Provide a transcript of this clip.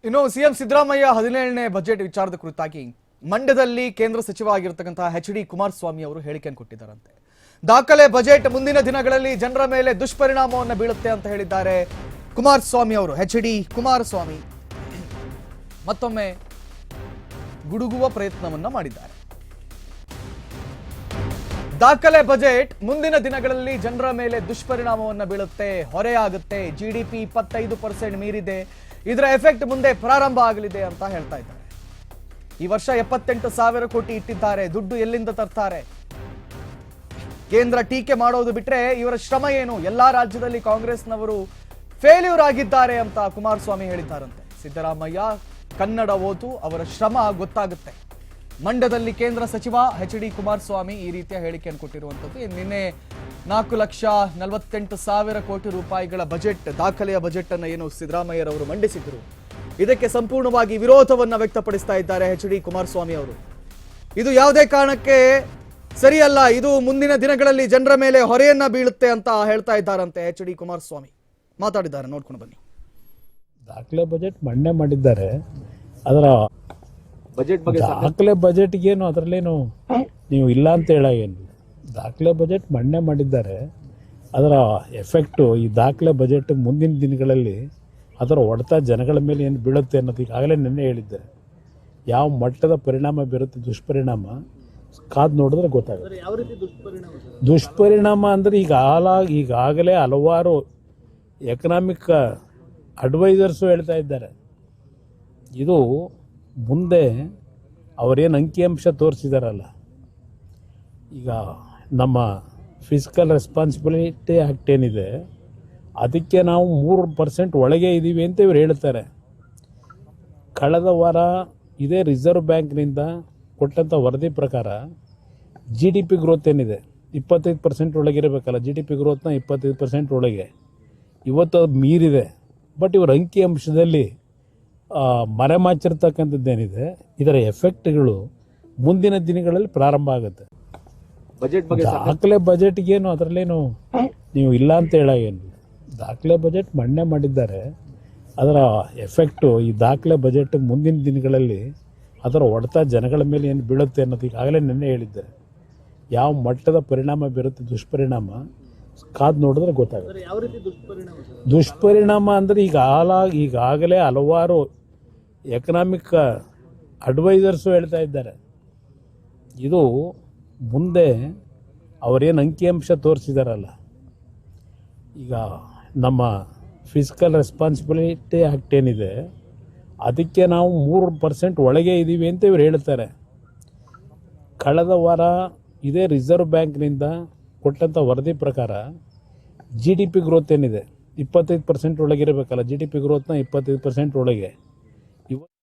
ಇನ್ನು CM Siddaramaiah 17ನೇ budget ವಿಚಾರದ ಕುರಿತಾಗಿ ಮಂಡ್ಯದಲ್ಲಿ ಕೇಂದ್ರ ಸಚಿವ ಆಗಿರತಕ್ಕಂತಹ ಎಚ್ ಡಿ ಕುಮಾರಸ್ವಾಮಿ ಅವರು ಹೇಳಿಕೆಯನ್ನು ಕೊಟ್ಟಿದ್ದಾರಂತೆ. ದಾಖಲೆ ಬಜೆಟ್ ಮುಂದಿನ ದಿನಗಳಲ್ಲಿ ಜನರ ಮೇಲೆ ದುಷ್ಪರಿಣಾಮವನ್ನು ಬೀಳುತ್ತೆ ಅಂತ ಹೇಳಿದ್ದಾರೆ ಕುಮಾರಸ್ವಾಮಿ ಅವರು. ಎಚ್ ಡಿ ಕುಮಾರಸ್ವಾಮಿ ಮತ್ತೊಮ್ಮೆ ಗುಡುಗುವ ಪ್ರಯತ್ನವನ್ನ ಮಾಡಿದ್ದಾರೆ. ದಾಖಲೆ ಬಜೆಟ್ ಮುಂದಿನ ದಿನಗಳಲ್ಲಿ ಜನರ ಮೇಲೆ ದುಷ್ಪರಿಣಾಮವನ್ನು ಬೀಳುತ್ತೆ, ಹೊರೆಯಾಗುತ್ತೆ. ಜಿಡಿಪಿ 25% ಮೀರಿದೆ, ಇದರ ಎಫೆಕ್ಟ್ ಮುಂದೆ ಪ್ರಾರಂಭ ಆಗಲಿದೆ ಅಂತ ಹೇಳ್ತಾ ಇದ್ದಾರೆ. ಈ ವರ್ಷ 78,000 ಕೋಟಿ ಇಟ್ಟಿದ್ದಾರೆ, ದುಡ್ಡು ಎಲ್ಲಿಂದ ತರ್ತಾರೆ? ಕೇಂದ್ರ ಟೀಕೆ ಮಾಡೋದು ಬಿಟ್ರೆ ಇವರ ಶ್ರಮ ಏನು? ಎಲ್ಲಾ ರಾಜ್ಯದಲ್ಲಿ ಕಾಂಗ್ರೆಸ್ನವರು ಫೇಲ್ಯೂರ್ ಆಗಿದ್ದಾರೆ ಅಂತ ಕುಮಾರಸ್ವಾಮಿ ಹೇಳಿದ್ದಾರಂತೆ. ಸಿದ್ದರಾಮಯ್ಯ ಕನ್ನಡ ಓದು, ಅವರ ಶ್ರಮ ಗೊತ್ತಾಗುತ್ತೆ. ಮಂಡ್ಯದಲ್ಲಿ ಕೇಂದ್ರ ಸಚಿವ ಎಚ್ ಡಿ ಕುಮಾರಸ್ವಾಮಿ ಈ ರೀತಿಯ ಹೇಳಿಕೆಯನ್ನು ಕೊಟ್ಟಿರುವಂತದ್ದು. ನಿನ್ನೆ 4,48,000 ಕೋಟಿ ರೂಪಾಯಿಗಳ ಬಜೆಟ್, ದಾಖಲೆಯ ಬಜೆಟ್ ಅನ್ನು ಏನು ಸಿದ್ದರಾಮಯ್ಯರವರು ಮಂಡಿಸಿದ್ರು, ಇದಕ್ಕೆ ಸಂಪೂರ್ಣವಾಗಿ ವಿರೋಧವನ್ನ ವ್ಯಕ್ತಪಡಿಸ್ತಾ ಇದ್ದಾರೆ ಎಚ್ ಡಿ ಕುಮಾರಸ್ವಾಮಿ ಅವರು. ಇದು ಯಾವುದೇ ಕಾರಣಕ್ಕೆ ಸರಿಯಲ್ಲ, ಇದು ಮುಂದಿನ ದಿನಗಳಲ್ಲಿ ಜನರ ಮೇಲೆ ಹೊರೆಯನ್ನ ಬೀಳುತ್ತೆ ಅಂತ ಹೇಳ್ತಾ ಇದ್ದಾರಂತೆ ಎಚ್ ಡಿ ಕುಮಾರಸ್ವಾಮಿ. ಮಾತಾಡಿದ್ದಾರೆ, ನೋಡ್ಕೊಂಡು ಬನ್ನಿ. ದಾಖಲೆ ಬಜೆಟ್ ಮಂಡನೆ ಮಾಡಿದ್ದಾರೆ. ಅದರ ಬಜೆಟ್ ಬಗ್ಗೆ ದಾಖಲೆ ಬಜೆಟ್ಗೇನು ಅದರಲ್ಲೇನು ನೀವು ಇಲ್ಲ ಅಂತ ಹೇಳಾಗೇನು. ದಾಖಲೆ ಬಜೆಟ್ ಮಂಡನೆ ಮಾಡಿದ್ದಾರೆ. ಅದರ ಎಫೆಕ್ಟು ಈ ದಾಖಲೆ ಬಜೆಟ್ ಮುಂದಿನ ದಿನಗಳಲ್ಲಿ ಅದರ ಹೊಡೆತ ಜನಗಳ ಮೇಲೆ ಏನು ಬೀಳುತ್ತೆ ಅನ್ನೋದು ಈಗಾಗಲೇ ನಿನ್ನೆ ಹೇಳಿದ್ದಾರೆ. ಯಾವ ಮಟ್ಟದ ಪರಿಣಾಮ ಬೀರುತ್ತೆ, ದುಷ್ಪರಿಣಾಮ ಕಾದು ನೋಡಿದ್ರೆ ಗೊತ್ತಾಗುತ್ತೆ. ದುಷ್ಪರಿಣಾಮ ಅಂದರೆ ಈಗಾಗಲೇ ಹಲವಾರು ಎಕನಾಮಿಕ್ ಅಡ್ವೈಸರ್ಸು ಹೇಳ್ತಾ ಇದ್ದಾರೆ. ಇದು ಮುಂದೆ ಅವರೇನು ಅಂಕಿಅಂಶ ತೋರಿಸಿದಾರಲ್ಲ, ಈಗ ನಮ್ಮ ಫಿಸಿಕಲ್ ರೆಸ್ಪಾನ್ಸಿಬಿಲಿಟಿ ಆ್ಯಕ್ಟ್ ಏನಿದೆ ಅದಕ್ಕೆ ನಾವು 3% ಒಳಗೆ ಇದ್ದೀವಿ ಅಂತ ಇವ್ರು ಹೇಳ್ತಾರೆ. ಕಳೆದ ವಾರ ಇದೇ ರಿಸರ್ವ್ ಬ್ಯಾಂಕ್ನಿಂದ ಕೊಟ್ಟಂಥ ವರದಿ ಪ್ರಕಾರ ಜಿ ಡಿ ಪಿ ಗ್ರೋತ್ ಏನಿದೆ 25% ಒಳಗಿರಬೇಕಲ್ಲ, ಜಿ ಡಿ ಪಿ ಗ್ರೋತ್ನ 25% ಒಳಗೆ ಇವತ್ತು ಅದು ಮೀರಿದೆ. ಬಟ್ ಇವ್ರ ಅಂಕಿಅಂಶದಲ್ಲಿ ಮರೆಮಾಚಿರ್ತಕ್ಕಂಥದ್ದೇನಿದೆ, ಇದರ ಎಫೆಕ್ಟ್ಗಳು ಮುಂದಿನ ದಿನಗಳಲ್ಲಿ ಪ್ರಾರಂಭ ಆಗುತ್ತೆ. ಬಜೆಟ್ ಬಗ್ಗೆ ದಾಖಲೆ ಬಜೆಟ್ಗೇನು ಅದರಲ್ಲೇನು ನೀವು ಇಲ್ಲ ಅಂತ ಹೇಳಾಗೇನು. ದಾಖಲೆ ಬಜೆಟ್ ಮಂಡನೆ ಮಾಡಿದ್ದಾರೆ. ಅದರ ಎಫೆಕ್ಟು ಈ ದಾಖಲೆ ಬಜೆಟ್ ಮುಂದಿನ ದಿನಗಳಲ್ಲಿ ಅದರ ಹೊಡೆತ ಜನಗಳ ಮೇಲೆ ಏನು ಬೀಳುತ್ತೆ ಅನ್ನೋದು ಈಗಾಗಲೇ ನಿನ್ನೆ ಹೇಳಿದ್ದಾರೆ. ಯಾವ ಮಟ್ಟದ ಪರಿಣಾಮ ಬೀರುತ್ತೆ, ದುಷ್ಪರಿಣಾಮ ಕಾದು ನೋಡಿದ್ರೆ ಗೊತ್ತಾಗುತ್ತೆ. ದುಷ್ಪರಿಣಾಮ ಅಂದರೆ ಈಗಾಗಲೇ ಹಲವಾರು ಎಕನಾಮಿಕ್ ಅಡ್ವೈಸರ್ಸು ಹೇಳ್ತಾ ಇದ್ದಾರೆ. ಇದು ಮುಂದೆ ಅವರೇನು ಅಂಕಿಅಂಶ ತೋರಿಸಿದಾರಲ್ಲ, ಈಗ ನಮ್ಮ ಫಿಸಿಕಲ್ ರೆಸ್ಪಾನ್ಸಿಬಿಲಿಟಿ ಆ್ಯಕ್ಟ್ ಏನಿದೆ ಅದಕ್ಕೆ ನಾವು 3% ಒಳಗೆ ಇದ್ದೀವಿ ಅಂತ ಇವ್ರು ಹೇಳ್ತಾರೆ. ಕಳೆದ ವಾರ ಇದೇ ರಿಸರ್ವ್ ಬ್ಯಾಂಕ್ನಿಂದ ಕೊಟ್ಟಂಥ ವರದಿ ಪ್ರಕಾರ ಜಿ ಡಿ ಪಿ ಗ್ರೋತ್ ಏನಿದೆ 25% ಒಳಗಿರಬೇಕಲ್ಲ, ಜಿ ಡಿ ಪಿ ಗ್ರೋತ್ನ 25% ಒಳಗೆ